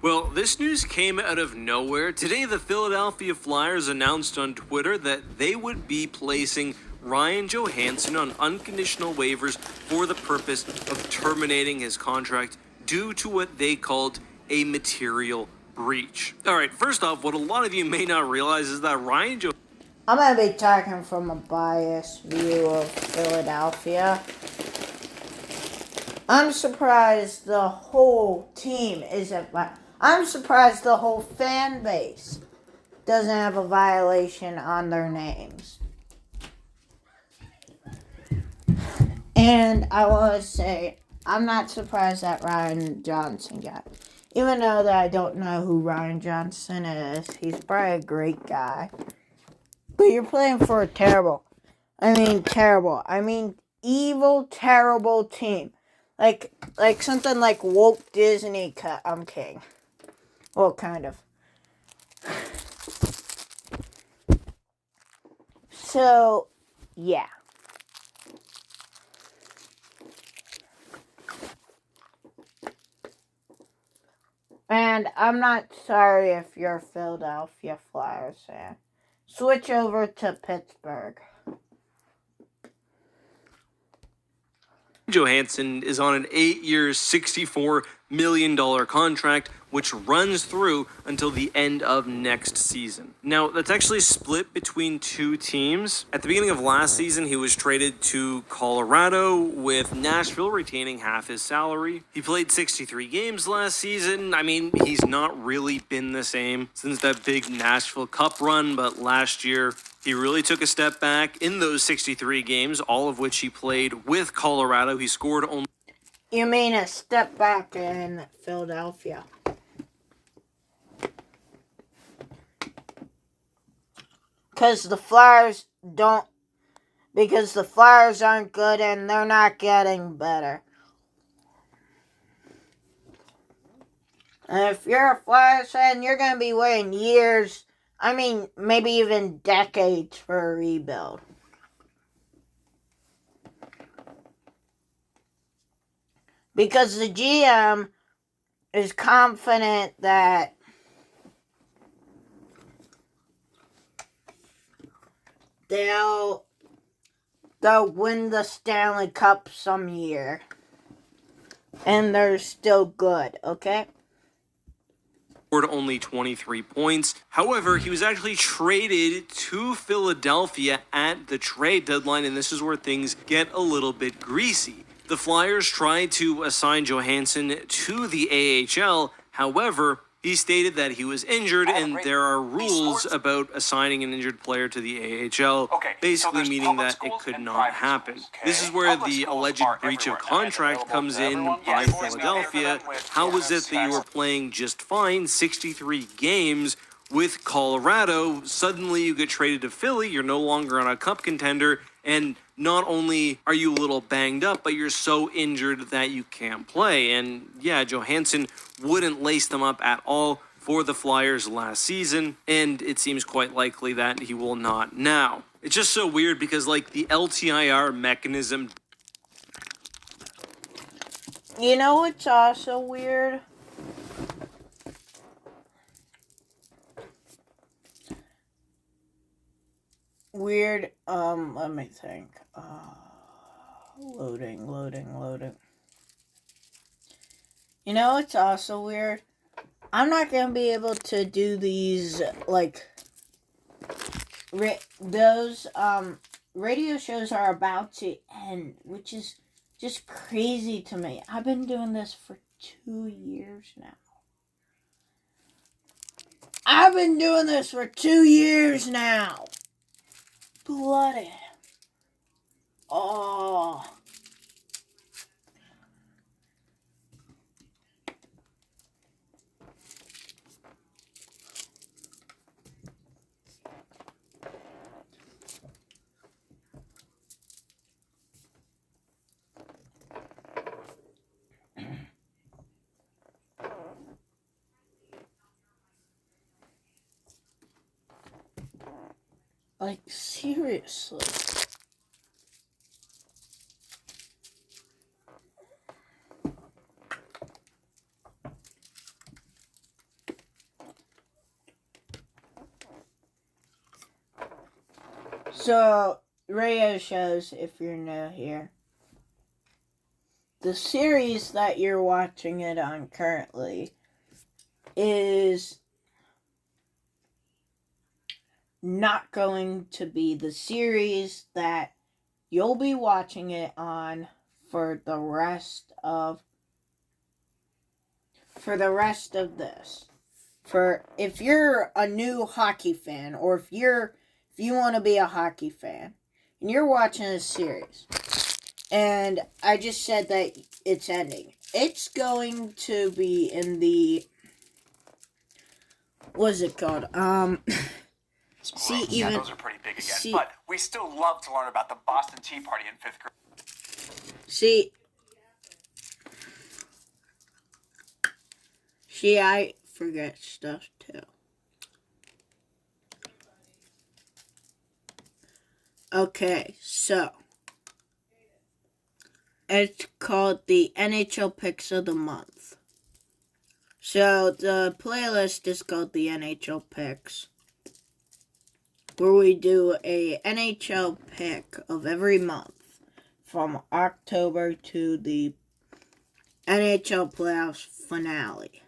Well, this news came out of nowhere. Today, the Philadelphia Flyers announced on Twitter that they would be placing Ryan Johansson on unconditional waivers for the purpose of terminating his contract due to what they called a material breach. All right, first off, what a lot of you may not realize is that Ryan Johansson. I'm going to be talking from a biased view of Philadelphia. I'm surprised the whole team isn't. I'm surprised the whole fan base doesn't have a violation on their names. And I want to say, I'm not surprised that Ryan Johnson got it. Even though that I don't know who Ryan Johnson is, he's probably a great guy. But you're playing for a terrible, evil, terrible team. Like something like Walt Disney. I'm kidding. Well, kind of. So, yeah. And I'm not sorry if you're a Philadelphia Flyers fan. Switch over to Pittsburgh. Johansson is on an 8-year, $64 million contract, which runs through until the end of next season. Now, that's actually split between two teams. At the beginning of last season, he was traded to Colorado, with Nashville retaining half his salary. He played 63 games last season. I mean, he's not really been the same since that big Nashville Cup run, but last year, he really took a step back in those 63 games, all of which he played with Colorado. He scored only... You mean a step back in Philadelphia? Because the Flyers aren't good and they're not getting better. And if you're a Flyers fan, you're going to be waiting years, maybe even decades for a rebuild. Because the GM is confident that they'll win the Stanley Cup some year. And they're still good, okay? Scored only 23 points. However, he was actually traded to Philadelphia at the trade deadline, and this is where things get a little bit greasy. The Flyers tried to assign Johansson to the AHL. However, he stated that he was injured, and there are rules about assigning an injured player to the AHL, basically meaning that it could not happen. This is where the alleged breach of contract comes in by Philadelphia. How was it that you were playing just fine 63 games with Colorado? Suddenly you get traded to Philly, you're no longer on a cup contender, and not only are you a little banged up, but you're so injured that you can't play. And yeah, Johansson wouldn't lace them up at all for the Flyers last season, and it seems quite likely that he will not now. It's just so weird because, like, the LTIR mechanism... You know what's also weird? Let me think. Loading. You know what's also weird? I'm not going to be able to do these, those, radio shows are about to end, which is just crazy to me. I've been doing this for 2 years now. Bloody. Oh. Like, seriously. So, radio shows, if you're new here. The series that you're watching it on currently is not going to be the series that you'll be watching it on for the rest of this. For if you're a new hockey fan, or if you want to be a hockey fan and you're watching a series, and I just said that it's ending, it's going to be in the, what's it called? See, even those are pretty big again. But we still love to learn about the Boston Tea Party in 5th grade. See, I forget stuff too. Okay, so it's called the NHL Picks of the Month. So the playlist is called the NHL Picks, where we do a NHL pick of every month from October to the NHL playoffs finale.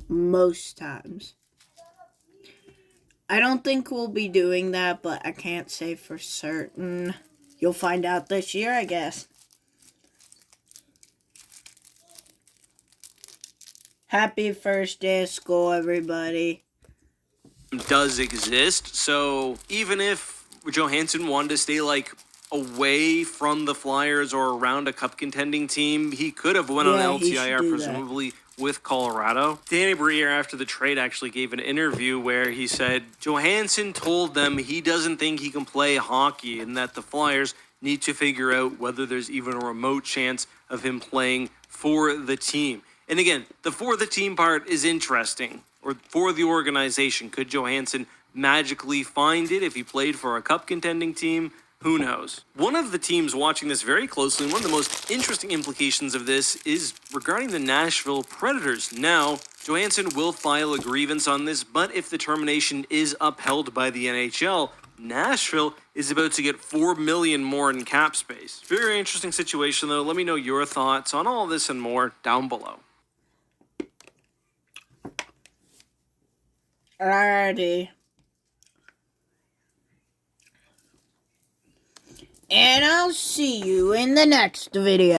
Most times. I don't think we'll be doing that, but I can't say for certain. You'll find out this year, I guess. Happy first day of school, everybody. Does exist, so even if Johansson wanted to stay away from the Flyers or around a cup contending team, he could have went on LTIR presumably with Colorado. Danny Briere after the trade actually gave an interview where he said Johansson told them he doesn't think he can play hockey and that the Flyers need to figure out whether there's even a remote chance of him playing for the team. And again, the for the team part is interesting, or for the organization. Could Johansson magically find it if he played for a cup contending team? Who knows? One of the teams watching this very closely, and one of the most interesting implications of this is regarding the Nashville Predators. Now, Johansson will file a grievance on this, but if the termination is upheld by the NHL, Nashville is about to get $4 million more in cap space. Very interesting situation, though. Let me know your thoughts on all this and more down below. Alrighty. And I'll see you in the next video.